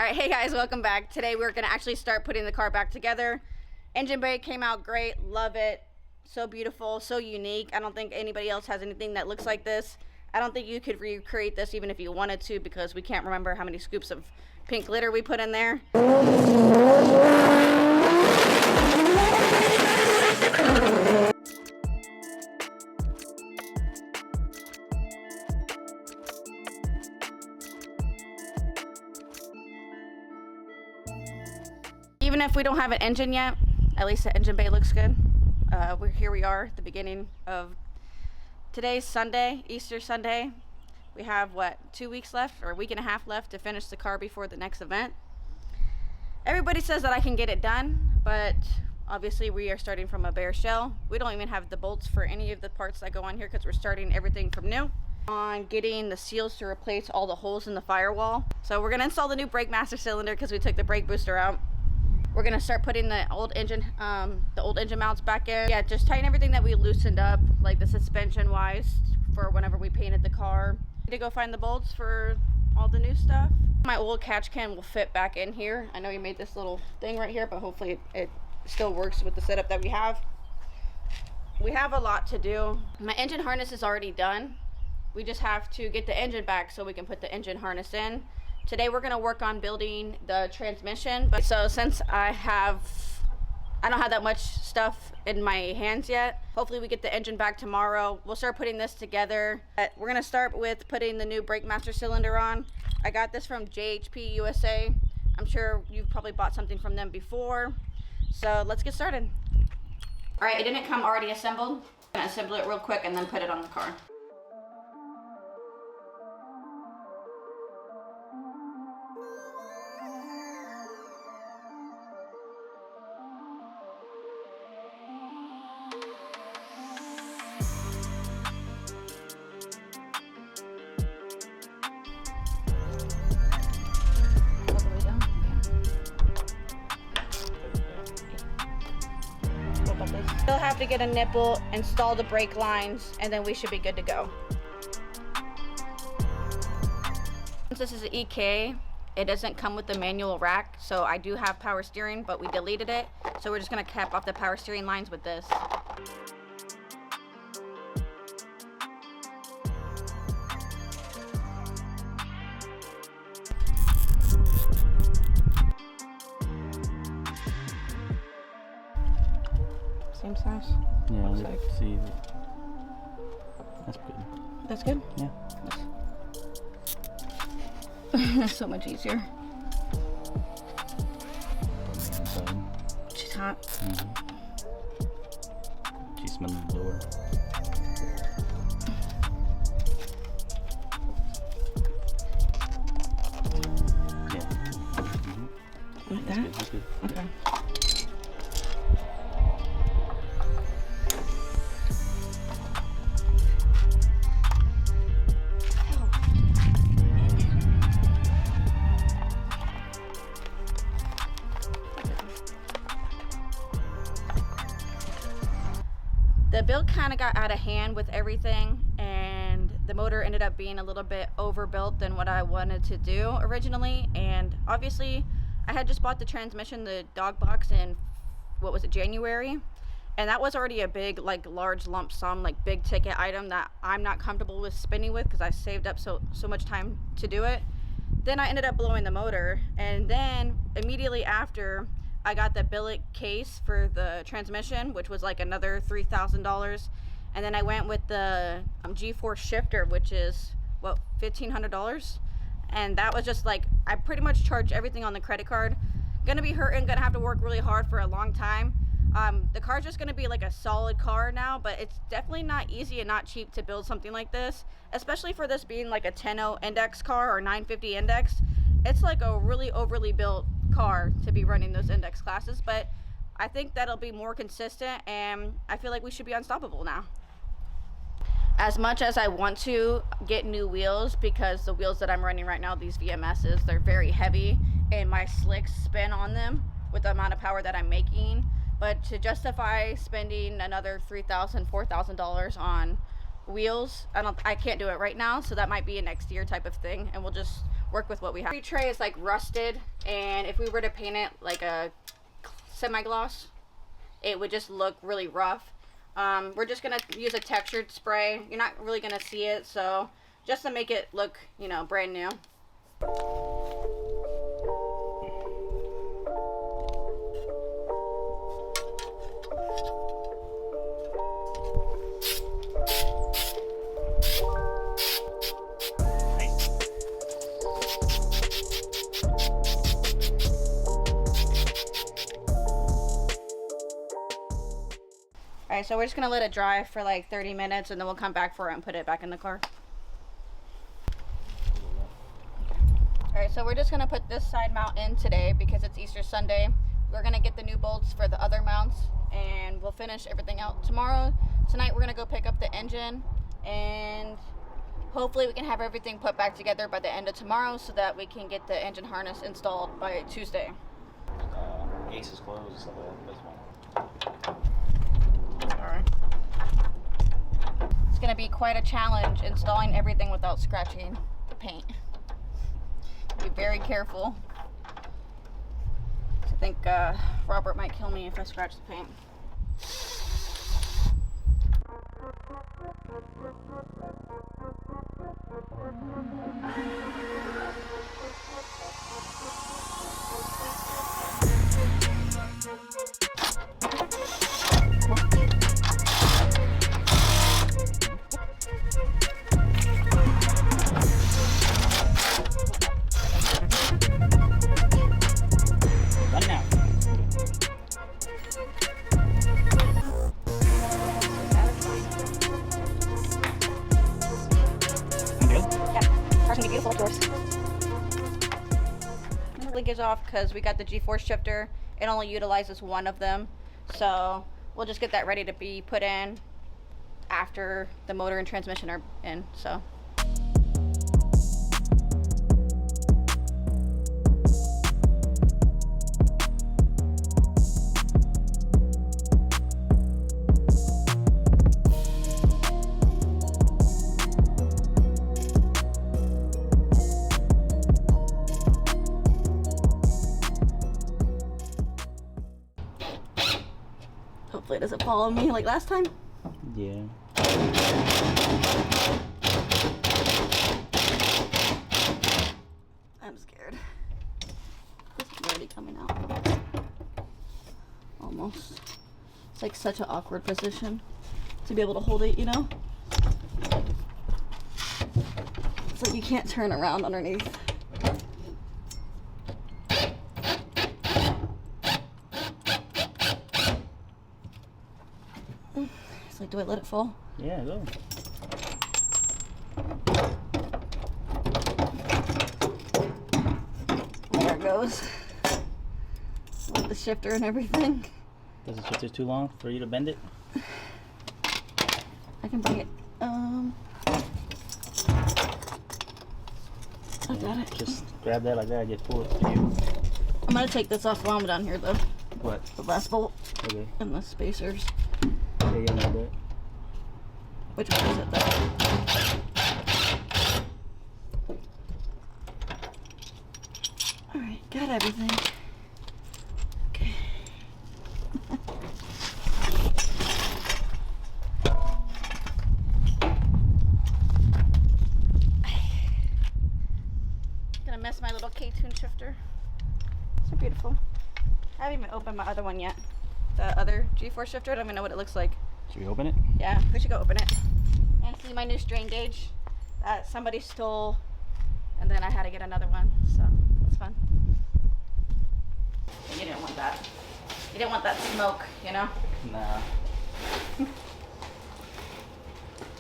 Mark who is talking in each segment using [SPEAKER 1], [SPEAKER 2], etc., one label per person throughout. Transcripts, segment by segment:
[SPEAKER 1] Alright, hey guys, welcome back. Today we're going to actually start putting the car back together. Engine bay came out great, love it. So beautiful, so unique. I don't think anybody else has anything that looks like this. I don't think you could recreate this even if you wanted to, because we can't remember how many scoops of pink glitter we put in there. Even if we don't have an engine yet, at least the engine bay looks good. Here we are at the beginning of today's Sunday, Easter Sunday. We have, what, 2 weeks left, or a week and a half left to finish the car before the next event. Everybody says that I can get it done, but obviously we are starting from a bare shell. We don't even have the bolts for any of the parts that go on here because we're starting everything from new. On getting the seals to replace all the holes in the firewall. So we're going to install the new brake master cylinder because we took the brake booster out. We're gonna start putting the old engine mounts back in. Yeah, just tighten everything that we loosened up, like the suspension wise, for whenever we painted the car. Need to go find the bolts for all the new stuff. My old catch can will fit back in here. I know you made this little thing right here, but hopefully it still works with the setup that we have. We have a lot to do. My engine harness is already done. We just have to get the engine back so we can put the engine harness in. Today we're going to work on building the transmission, but so since I don't have that much stuff in my hands yet, hopefully we get the engine back tomorrow. We'll start putting this together. We're going to start with putting the new brake master cylinder on. I got this from JHP USA. I'm sure you've probably bought something from them before. So let's get started. All right, it didn't come already assembled. I'm going to assemble it real quick and then put it on the car. Still have to get a nipple, install the brake lines, and then we should be good to go. Since this is an EK, it doesn't come with the manual rack, so I do have power steering, but we deleted it, so we're just going to cap off the power steering lines with this. Same size?
[SPEAKER 2] Yeah, like. See. That's good.
[SPEAKER 1] That's good?
[SPEAKER 2] Yeah.
[SPEAKER 1] That's so much easier. She's hot.
[SPEAKER 2] Mm-hmm. She's smelling the door. Yeah. Mm-hmm.
[SPEAKER 1] Like
[SPEAKER 2] That's
[SPEAKER 1] that?
[SPEAKER 2] good. That's good.
[SPEAKER 1] Okay. The build kind of got out of hand with everything, and the motor ended up being a little bit overbuilt than what I wanted to do originally. And obviously I had just bought the transmission, the dog box, in, what was it, January, and that was already a big, like, large lump sum, like big ticket item that I'm not comfortable with spending with because I saved up so much time to do it. Then I ended up blowing the motor, and then immediately after I got the billet case for the transmission, which was like another $3,000. And then I went with the G-force shifter, which is, what, $1,500? And that was just like, I pretty much charged everything on the credit card. Gonna be hurting, gonna have to work really hard for a long time. The car's just gonna be like a solid car now, but it's definitely not easy and not cheap to build something like this, especially for this being like a 10.0 index car or 950 index. It's like a really overly built car to be running those index classes, but I think that'll be more consistent, and I feel like we should be unstoppable now. As much as I want to get new wheels, because the wheels that I'm running right now, these VMSs, they're very heavy and my slicks spin on them with the amount of power that I'm making, but to justify spending another $3,000, $4,000 on wheels, I can't do it right now, so that might be a next year type of thing, and we'll just work with what we have. The tray is like rusted, and if we were to paint it like a semi-gloss, it would just look really rough. We're just gonna use a textured spray. You're not really gonna see it, so just to make it look, you know, brand new. Alright, so we're just gonna let it dry for like 30 minutes and then we'll come back for it and put it back in the car. Alright, so we're just gonna put this side mount in today because it's Easter Sunday. We're gonna get the new bolts for the other mounts and we'll finish everything out tomorrow. Tonight we're gonna go pick up the engine and hopefully we can have everything put back together by the end of tomorrow so that we can get the engine harness installed by Tuesday.
[SPEAKER 2] Ace is closed, so that's one.
[SPEAKER 1] Alright. It's gonna be quite a challenge installing everything without scratching the paint. Be very careful. I think Robert might kill me if I scratch the paint. Linkage off because we got the G-force shifter. It only utilizes one of them, so we'll just get that ready to be put in after the motor and transmission are in. So hopefully it doesn't follow me like last time.
[SPEAKER 2] Yeah.
[SPEAKER 1] I'm scared. This is already coming out. Almost. It's like such an awkward position to be able to hold it, you know? It's like you can't turn around underneath. It's like, do I let it fall?
[SPEAKER 2] Yeah, go.
[SPEAKER 1] There it goes. With the shifter and everything.
[SPEAKER 2] Does the shifter too long for you to bend it?
[SPEAKER 1] I can bring it. I got it.
[SPEAKER 2] Just grab that like that and just pull it to you.
[SPEAKER 1] I'm gonna take this off while I'm down here though.
[SPEAKER 2] What?
[SPEAKER 1] The last bolt.
[SPEAKER 2] Okay.
[SPEAKER 1] And the spacers.
[SPEAKER 2] Yeah, you know that.
[SPEAKER 1] Which one is it though? Alright, got everything. Okay. Gonna miss my little K-tune shifter. So beautiful. I haven't even opened my other one yet. The other G-force shifter, I don't even know what it looks like.
[SPEAKER 2] Should we open it?
[SPEAKER 1] Yeah, we should go open it. And see my new strain gauge that somebody stole, and then I had to get another one, so that's fun. You didn't want that. You didn't want that smoke, you know?
[SPEAKER 2] Nah.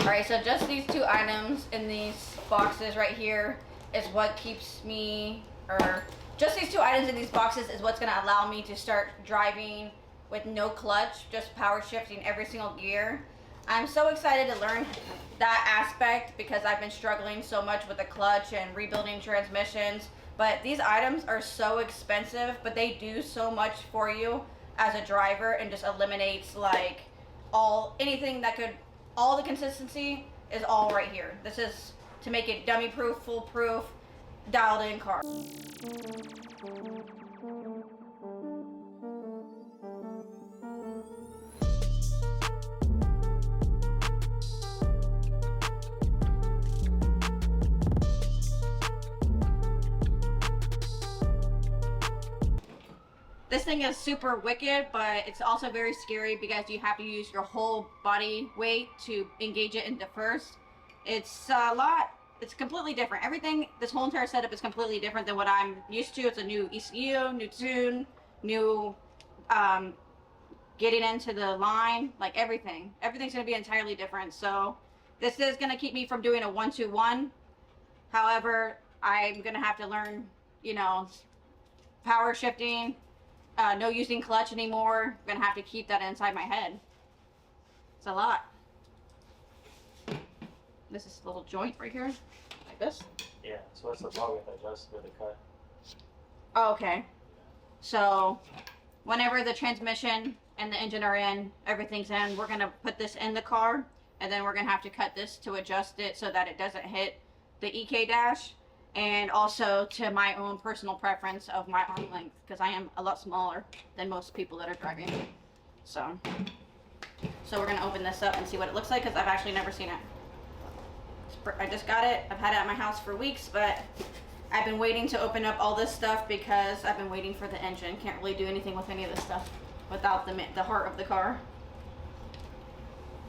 [SPEAKER 1] Alright, so just these two items in these boxes right here is what keeps me, or just these two items in these boxes is what's gonna allow me to start driving with no clutch, just power shifting every single gear. I'm so excited to learn that aspect because I've been struggling so much with the clutch and rebuilding transmissions. But these items are so expensive, but they do so much for you as a driver and just eliminates like anything that could, all the consistency is all right here. This is to make it dummy proof, foolproof, dialed in car. This thing is super wicked, but it's also very scary because you have to use your whole body weight to engage it into first. It's a lot, it's completely different. Everything, this whole entire setup is completely different than what I'm used to. It's a new ECU, new tune, new getting into the line, like everything. Everything's gonna be entirely different. So this is gonna keep me from doing a 1-2-1. However, I'm gonna have to learn, you know, power shifting, no using clutch anymore. I'm gonna have to keep that inside my head. It's a lot. This is a little joint right here, like this.
[SPEAKER 2] Yeah, so that's the part we have to adjust with the cut.
[SPEAKER 1] Oh, okay. So whenever the transmission and the engine are in, everything's in, we're gonna put this in the car, and then we're gonna have to cut this to adjust it so that it doesn't hit the EK dash, and also to my own personal preference of my arm length, because I am a lot smaller than most people that are driving. So we're gonna open this up and see what it looks like, because I've actually never seen it. I just got it. I've had it at my house for weeks, but I've been waiting to open up all this stuff because I've been waiting for the engine. Can't really do anything with any of this stuff without the heart of the car.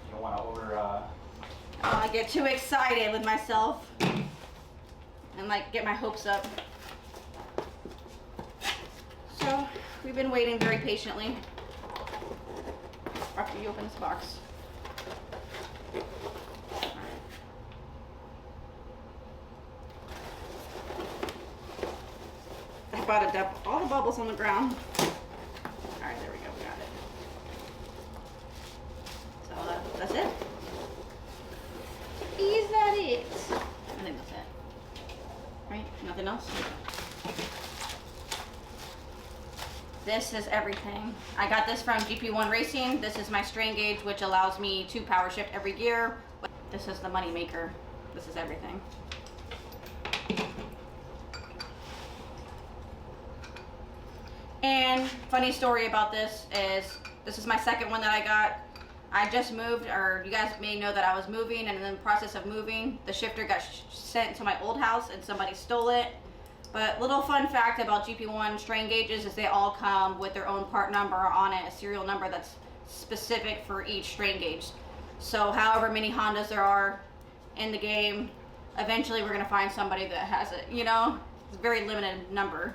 [SPEAKER 2] You don't want to
[SPEAKER 1] I get too excited with myself and like get my hopes up. So we've been waiting very patiently after you open this box. I bought a all the bubbles on the ground. All right, there we go, we got it. So that's it. Is that it? I think that's it. Right? Nothing else? This is everything. I got this from GP1 Racing. This is my strain gauge, which allows me to power shift every gear. This is the money maker. This is everything. And funny story about this is my second one that I got. I just moved, or you guys may know that I was moving, and in the process of moving, the shifter got sent to my old house and somebody stole it. But little fun fact about GP1 strain gauges is they all come with their own part number on it, a serial number that's specific for each strain gauge. So however many Hondas there are in the game, eventually we're gonna find somebody that has it, you know? It's a very limited number.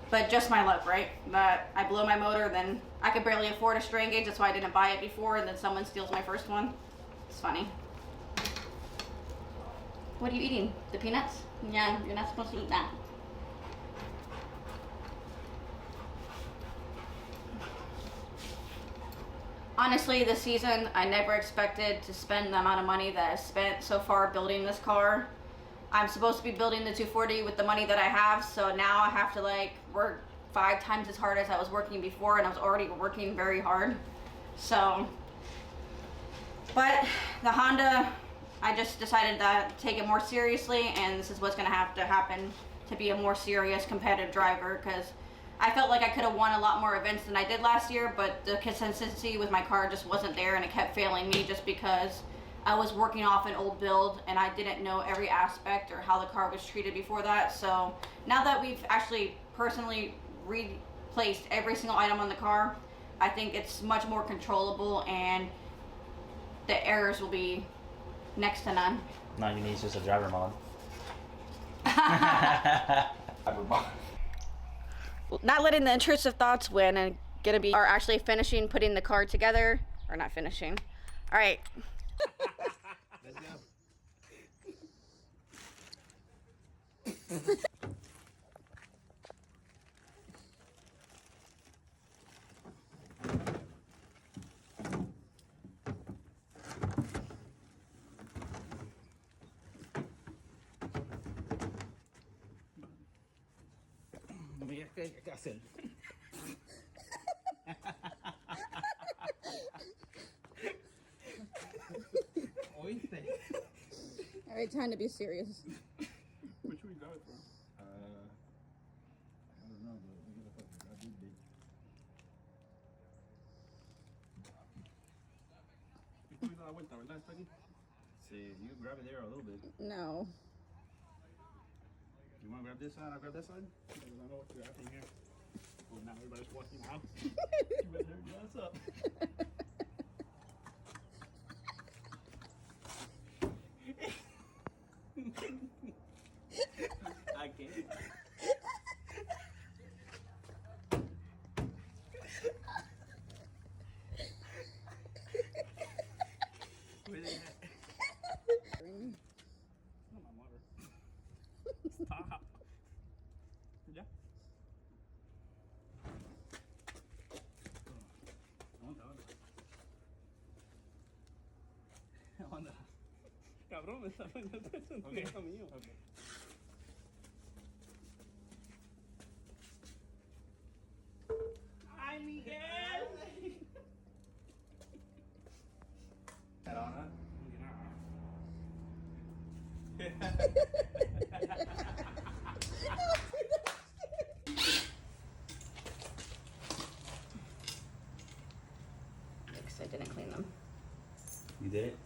[SPEAKER 1] But just my luck, right? That I blow my motor, then I could barely afford a strain gauge, that's why I didn't buy it before, and then someone steals my first one. It's funny. What are you eating? The peanuts? Yeah, you're not supposed to eat that. Honestly, this season, I never expected to spend the amount of money that I spent so far building this car. I'm supposed to be building the 240 with the money that I have, so now I have to like work 5 times as hard as I was working before, and I was already working very hard. So, but the Honda, I just decided to take it more seriously, and this is what's gonna have to happen to be a more serious competitive driver, because I felt like I could have won a lot more events than I did last year, but the consistency with my car just wasn't there, and it kept failing me just because I was working off an old build and I didn't know every aspect or how the car was treated before that. So now that we've actually personally replaced every single item on the car, I think it's much more controllable and the errors will be next to none.
[SPEAKER 2] No, you need just a driver mod.
[SPEAKER 1] Not letting the intrusive thoughts win and are actually finishing putting the car together, or not finishing. All right.
[SPEAKER 3] Mira qué hacer. ¿Oíste?
[SPEAKER 1] right, time to be serious.
[SPEAKER 3] Which we got it from? I don't know, but we gotta fucking grab this big. ¿Tú me das la vuelta, verdad? ¿Está aquí? Sí, you can grab it there a little bit.
[SPEAKER 1] No.
[SPEAKER 3] You want to grab this side? I'll grab that side? Because I know what you're after here. Well, now everybody's walking out. You better glass up. I can't. Where they at? Not my water. Stop. Ya. ¿Dónde? ¿Dónde? Cabrón, me está poniendo eso en el mío. Okay. ¡Ay, Miguel! ¿Era
[SPEAKER 1] Because I didn't clean them.
[SPEAKER 2] You did it?